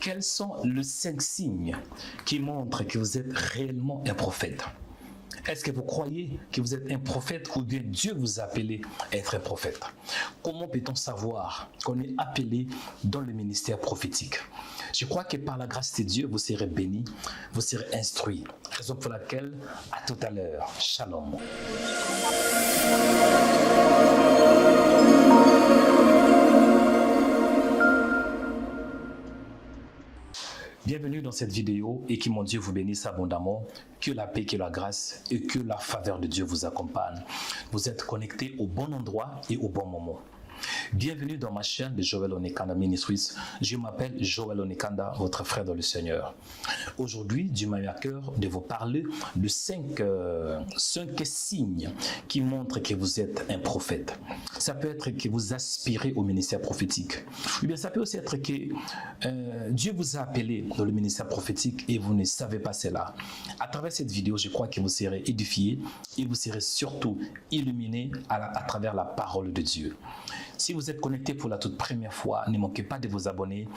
Quels sont les 5 signes qui montrent que vous êtes réellement un prophète? Est-ce que vous croyez que vous êtes un prophète ou bien Dieu vous a appelé à être un prophète? Comment peut-on savoir qu'on est appelé dans le ministère prophétique? Je crois que par la grâce de Dieu, vous serez bénis, vous serez instruits. Raison pour laquelle, à tout à l'heure. Shalom. Bienvenue dans cette vidéo et que mon Dieu vous bénisse abondamment, que la paix, que la grâce et que la faveur de Dieu vous accompagne. Vous êtes connectés au bon endroit et au bon moment. Bienvenue dans ma chaîne de Joel Onekanda Ministries. Je m'appelle Joel Onekanda, votre frère dans le Seigneur. Aujourd'hui, Dieu m'a mis à cœur de vous parler de 5 signes qui montrent que vous êtes un prophète. Ça peut être que vous aspirez au ministère prophétique. Ou bien ça peut aussi être que Dieu vous a appelé dans le ministère prophétique et vous ne savez pas cela. À travers cette vidéo, je crois que vous serez édifiés et vous serez surtout illuminés à travers la parole de Dieu. Si vous êtes connecté pour la toute première fois, ne manquez pas de vous abonner.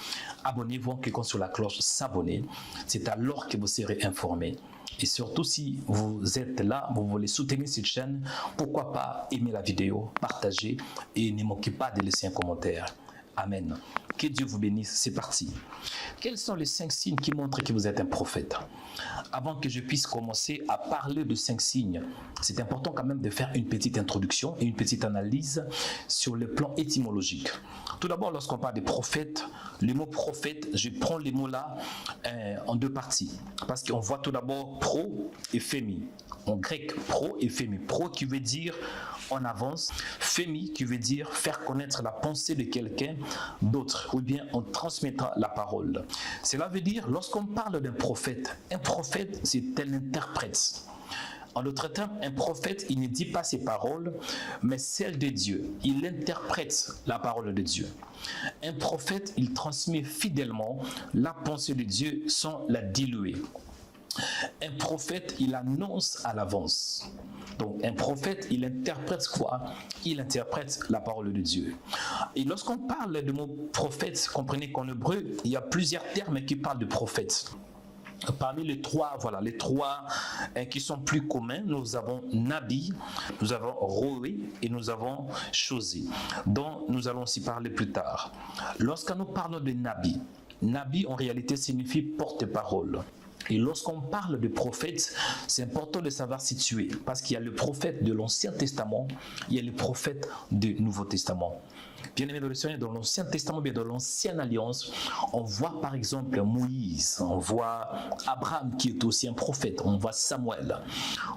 Abonnez-vous en cliquant sur la cloche s'abonner. C'est alors que vous serez informés. Et surtout, si vous êtes là, vous voulez soutenir cette chaîne, pourquoi pas aimer la vidéo, partager et ne manquez pas de laisser un commentaire. Amen. Que Dieu vous bénisse. C'est parti. Quels sont les 5 signes qui montrent que vous êtes un prophète? Avant que je puisse commencer à parler de 5 signes, c'est important quand même de faire une petite introduction et une petite analyse sur le plan étymologique. Tout d'abord, lorsqu'on parle de prophète, le mot prophète, je prends les mots là en 2 parties. Parce qu'on voit tout d'abord pro et fémi. En grec, pro et fémi. Pro qui veut dire en avance, fémi qui veut dire faire connaître la pensée de quelqu'un d'autre ou bien en transmettant la parole. Cela veut dire, lorsqu'on parle d'un prophète, un prophète c'est un interprète. En d'autres termes, un prophète, il ne dit pas ses paroles, mais celles de Dieu. Il interprète la parole de Dieu. Un prophète, il transmet fidèlement la pensée de Dieu sans la diluer. Un prophète, il annonce à l'avance. Donc, un prophète, il interprète quoi? Il interprète la parole de Dieu. Et lorsqu'on parle de mot prophète, comprenez qu'en hébreu, il y a plusieurs termes qui parlent de prophète. Parmi les 3, voilà, les 3 qui sont plus communs, nous avons Nabi, nous avons Roé et nous avons Chosé, dont nous allons aussi parler plus tard. Lorsque nous parlons de Nabi, Nabi en réalité signifie porte-parole. Et lorsqu'on parle de prophète, c'est important de savoir situer, parce qu'il y a le prophète de l'Ancien Testament, il y a le prophète du Nouveau Testament. Bien aimé dans le Seigneur, dans l'Ancien Testament, bien dans l'Ancienne Alliance, on voit par exemple Moïse, on voit Abraham qui est aussi un prophète, on voit Samuel,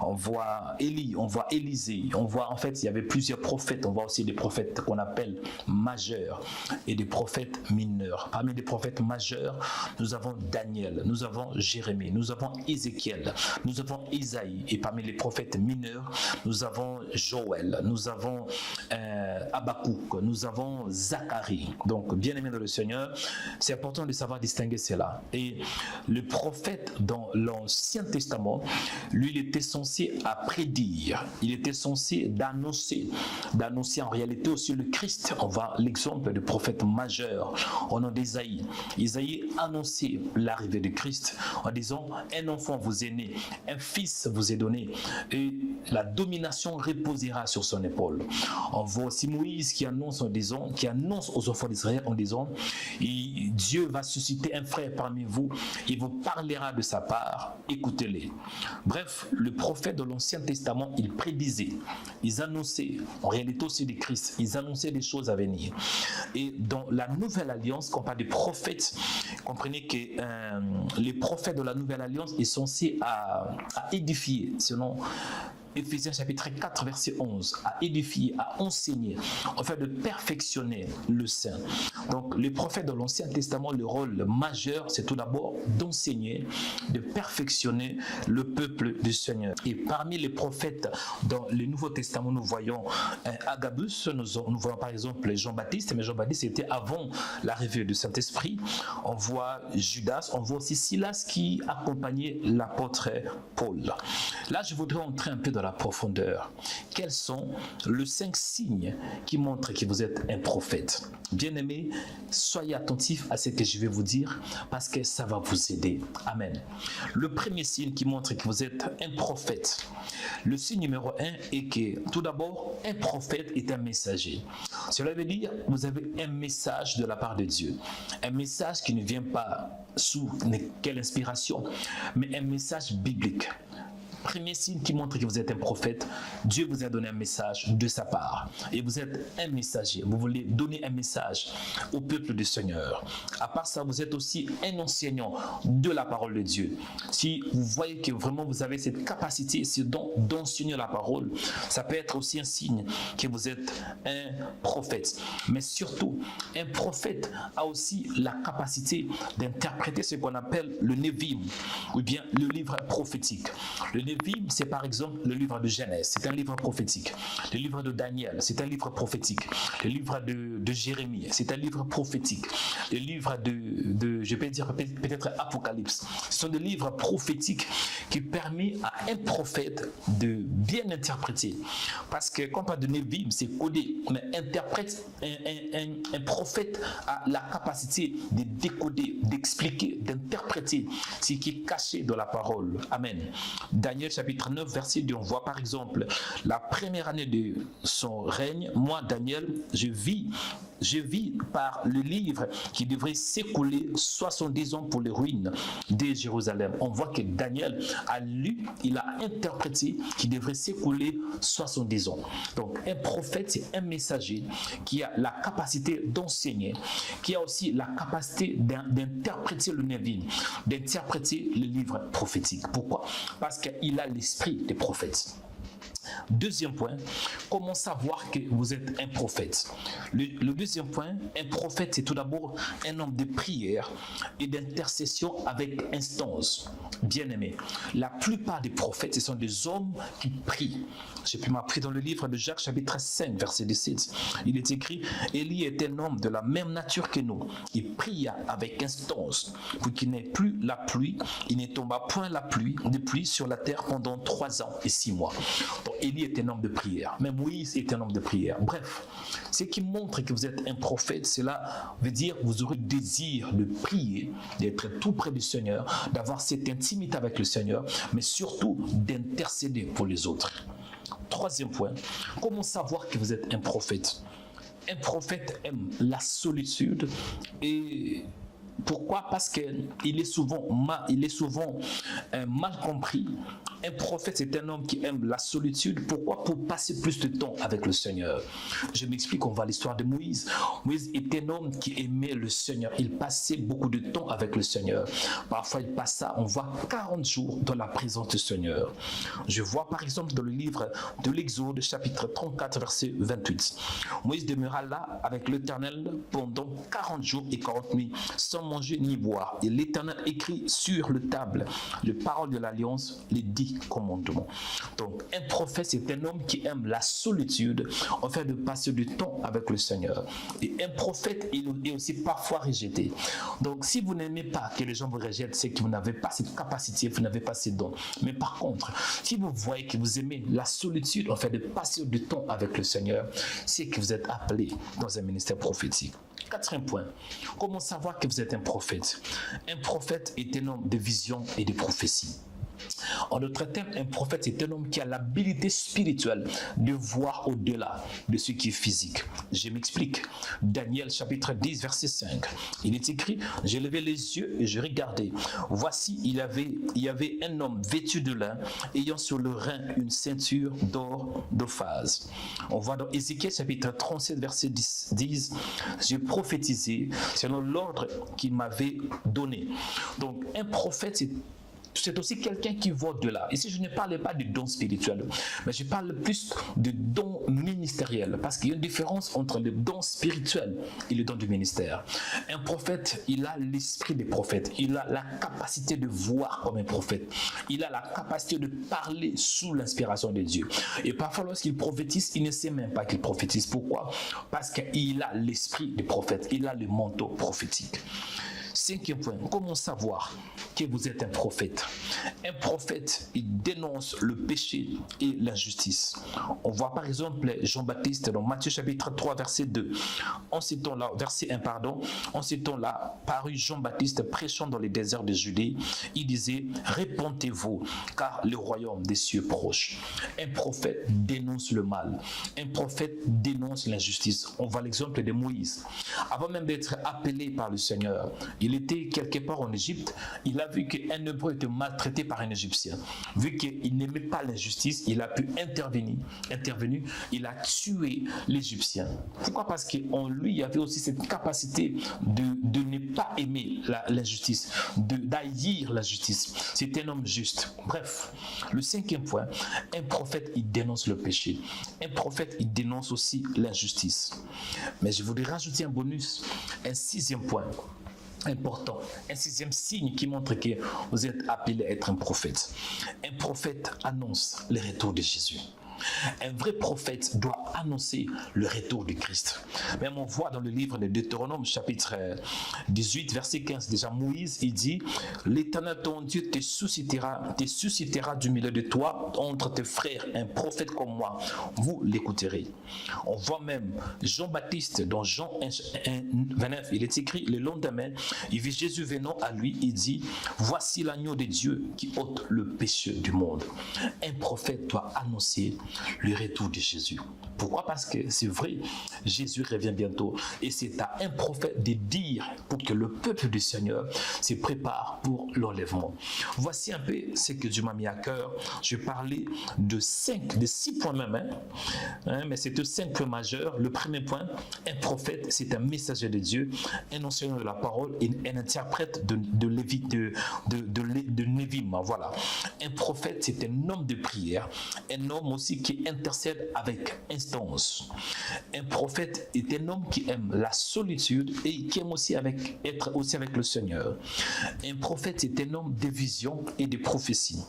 on voit Élie, on voit Élisée, on voit en fait il y avait plusieurs prophètes, on voit aussi des prophètes qu'on appelle majeurs et des prophètes mineurs. Parmi les prophètes majeurs, nous avons Daniel, nous avons Jérémie, nous avons Ézéchiel, nous avons Isaïe et parmi les prophètes mineurs, nous avons Joël, nous avons Habakkuk, nous avons Zacharie. Donc, bien aimé dans le Seigneur, c'est important de savoir distinguer cela. Et le prophète dans l'Ancien Testament, lui, il était censé à prédire, il était censé d'annoncer en réalité aussi le Christ. On voit l'exemple du prophète majeur au nom d'Isaïe. Isaïe annonçait l'arrivée du Christ en disant, un enfant vous est né, un fils vous est donné, et la domination reposera sur son épaule. On voit aussi Moïse qui annonce aux enfants d'Israël en disant, Dieu va susciter un frère parmi vous, il vous parlera de sa part, écoutez-les. Bref, le prophète de l'Ancien Testament, il prédisait, ils annonçaient, en réalité aussi des Christ, ils annonçaient des choses à venir. Et dans la Nouvelle Alliance, quand on parle des prophètes, comprenez que les prophètes de la Nouvelle Alliance sont censés à édifier, selon Éphésiens chapitre 4 verset 11, à édifier, à enseigner, afin de perfectionner le saint. Donc les prophètes de l'Ancien Testament, le rôle majeur, c'est tout d'abord d'enseigner, de perfectionner le peuple du Seigneur. Et parmi les prophètes dans le Nouveau Testament, nous voyons Agabus, nous voyons par exemple Jean-Baptiste, mais Jean-Baptiste était avant l'arrivée du Saint-Esprit. On voit Judas, on voit aussi Silas qui accompagnait l'apôtre Paul. Là, je voudrais entrer un peu dans dans la profondeur. Quels sont les 5 signes qui montrent que vous êtes un prophète? Bien-aimés, soyez attentifs à ce que je vais vous dire parce que ça va vous aider. Amen. Le premier signe qui montre que vous êtes un prophète, le signe numéro 1 est que, tout d'abord, un prophète est un messager. Cela veut dire que vous avez un message de la part de Dieu. Un message qui ne vient pas sous quelle inspiration, mais un message biblique. Premier signe qui montre que vous êtes un prophète, Dieu vous a donné un message de sa part. Et vous êtes un messager. Vous voulez donner un message au peuple du Seigneur. À part ça, vous êtes aussi un enseignant de la parole de Dieu. Si vous voyez que vraiment vous avez cette capacité, ce don d'enseigner la parole, ça peut être aussi un signe que vous êtes un prophète. Mais surtout, un prophète a aussi la capacité d'interpréter ce qu'on appelle le Névim, ou bien le livre prophétique. Le Névim, c'est par exemple le livre de Genèse, c'est un livre prophétique. Le livre de Daniel, c'est un livre prophétique. Le livre de Jérémie, c'est un livre prophétique. Le livre je peux dire peut-être Apocalypse. Ce sont des livres prophétiques qui permettent à un prophète de bien interpréter. Parce que quand on parle de Névim, c'est codé, mais un prophète a la capacité de décoder, d'expliquer, d'interpréter ce qui est caché dans la parole. Amen. Daniel chapitre 9 verset 2, on voit par exemple la première année de son règne, moi Daniel, je vis par le livre qui devrait s'écouler 70 ans pour les ruines de Jérusalem. On voit que Daniel a lu, il a interprété qu'il devrait s'écouler 70 ans. Donc un prophète, c'est un messager qui a la capacité d'enseigner, qui a aussi la capacité d'interpréter le Névim, d'interpréter le livre prophétique. Pourquoi? Parce qu'il a l'esprit des prophètes. Deuxième point, comment savoir que vous êtes un prophète? Le deuxième point, un prophète, c'est tout d'abord un homme de prière et d'intercession avec instance. Bien-aimé, la plupart des prophètes, ce sont des hommes qui prient. J'ai pu m'apprendre dans le livre de Jacques, chapitre 5, verset 17. Il est écrit, Élie est un homme de la même nature que nous. Il pria avec instance pour qu'il n'ait plus la pluie. Il ne tomba point de pluie sur la terre pendant 3 ans et 6 mois. Donc, Élie est un homme de prière. Même Moïse est un homme de prière. Bref, ce qui montre que vous êtes un prophète, cela veut dire que vous aurez le désir de prier, d'être tout près du Seigneur, d'avoir cette intimité avec le Seigneur, mais surtout d'intercéder pour les autres. Troisième point, comment savoir que vous êtes un prophète? Un prophète aime la solitude et pourquoi? Parce qu'il est souvent mal compris. Un prophète, c'est un homme qui aime la solitude. Pourquoi? Pour passer plus de temps avec le Seigneur. Je m'explique, on voit l'histoire de Moïse. Moïse est un homme qui aimait le Seigneur. Il passait beaucoup de temps avec le Seigneur. Parfois, il passa, on voit 40 jours dans la présence du Seigneur. Je vois par exemple dans le livre de l'Exode, chapitre 34, verset 28. Moïse demeura là avec l'Éternel pendant 40 jours et 40 nuits, sans manger ni boire. Et l'Éternel écrit sur le table les paroles de l'Alliance, les 10 commandements. Donc, un prophète, c'est un homme qui aime la solitude, afin de passer du temps avec le Seigneur. Et un prophète, il est aussi parfois rejeté. Donc, si vous n'aimez pas que les gens vous rejettent, c'est que vous n'avez pas cette capacité, vous n'avez pas ces dons. Mais par contre, si vous voyez que vous aimez la solitude, afin de passer du temps avec le Seigneur, c'est que vous êtes appelé dans un ministère prophétique. Quatrième point, comment savoir que vous êtes un prophète? Un prophète est un homme de vision et de prophétie. En d'autres termes, un prophète est un homme qui a l'habilité spirituelle de voir au-delà de ce qui est physique. Je m'explique. Daniel chapitre 10 verset 5. Il est écrit, j'ai levé les yeux et je regardais. Voici, il y avait un homme vêtu de lin, ayant sur le rein une ceinture d'or d'ophase. On voit dans Ézéchiel chapitre 37 verset 10, j'ai prophétisé selon l'ordre qu'il m'avait donné. Donc un prophète, c'est aussi quelqu'un qui voit au-delà. Ici, je ne parle pas de dons spirituels, mais je parle plus de dons ministériels, parce qu'il y a une différence entre le don spirituel et le don du ministère. Un prophète, il a l'esprit des prophètes, il a la capacité de voir comme un prophète, il a la capacité de parler sous l'inspiration de Dieu. Et parfois, lorsqu'il prophétise, il ne sait même pas qu'il prophétise. Pourquoi? Parce qu'il a l'esprit des prophètes, il a le manteau prophétique. Cinquième point, comment savoir que vous êtes un prophète? Un prophète, il dénonce le péché et l'injustice. On voit par exemple Jean-Baptiste dans Matthieu chapitre 3 verset 2. En ces temps-là, verset 1 pardon, en ces temps-là, parut Jean-Baptiste prêchant dans les déserts de Judée. Il disait, répentez-vous, car le royaume des cieux est proche. Un prophète dénonce le mal. Un prophète dénonce l'injustice. On voit l'exemple de Moïse. Avant même d'être appelé par le Seigneur, il était quelque part en Égypte. Il a vu qu'un Hébreu était maltraité par un Égyptien. Vu qu'il n'aimait pas l'injustice, il a pu intervenir. Il a tué l'Égyptien. Pourquoi? Parce qu'en lui, il y avait aussi cette capacité de ne pas aimer l'injustice, d'haïr la justice. C'est un homme juste. Bref, le cinquième point, un prophète, il dénonce le péché. Un prophète, il dénonce aussi l'injustice. Mais je voudrais rajouter un bonus, un sixième point important, un sixième signe qui montre que vous êtes appelé à être un prophète. Un prophète annonce le retour de Jésus. Un vrai prophète doit annoncer le retour du Christ. Même on voit dans le livre de Deutéronome chapitre 18 verset 15, déjà Moïse il dit, l'Éternel ton Dieu te suscitera du milieu de toi entre tes frères un prophète comme moi, vous l'écouterez. On voit même Jean-Baptiste dans Jean 1:29, il est écrit, le lendemain il vit Jésus venant à lui, il dit, voici l'agneau de Dieu qui ôte le péché du monde. Un prophète doit annoncer le retour de Jésus. Pourquoi? Parce que c'est vrai, Jésus revient bientôt et c'est à un prophète de dire pour que le peuple du Seigneur se prépare pour l'enlèvement. Voici un peu ce que Dieu m'a mis à cœur. Je vais parler de 6 points même, mais c'est 5 points majeurs. Le premier point, un prophète, c'est un messager de Dieu, un enseignant de la parole et un interprète de Névim. Voilà. Un prophète, c'est un homme de prière, un homme aussi qui intercède avec instance. Un prophète est un homme qui aime la solitude et qui aime aussi être avec le Seigneur. Un prophète est un homme de vision et de prophétie.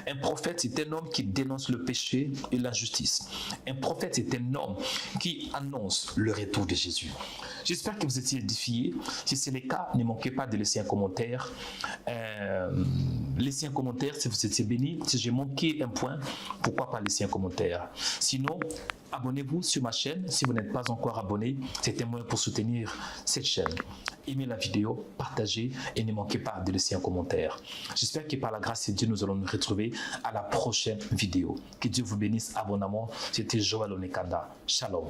Un prophète est un homme qui dénonce le péché et l'injustice. Un prophète est un homme qui annonce le retour de Jésus. J'espère que vous étiez édifiés. Si c'est le cas, ne manquez pas de laisser un commentaire. Laissez un commentaire si vous étiez béni. Si j'ai manqué un point, pourquoi pas laisser un commentaire? Sinon, abonnez-vous sur ma chaîne. Si vous n'êtes pas encore abonné, c'est un moyen pour soutenir cette chaîne. Aimez la vidéo, partagez et ne manquez pas de laisser un commentaire. J'espère que par la grâce de Dieu, nous allons nous retrouver à la prochaine vidéo. Que Dieu vous bénisse abondamment. C'était Joël Onekanda. Shalom.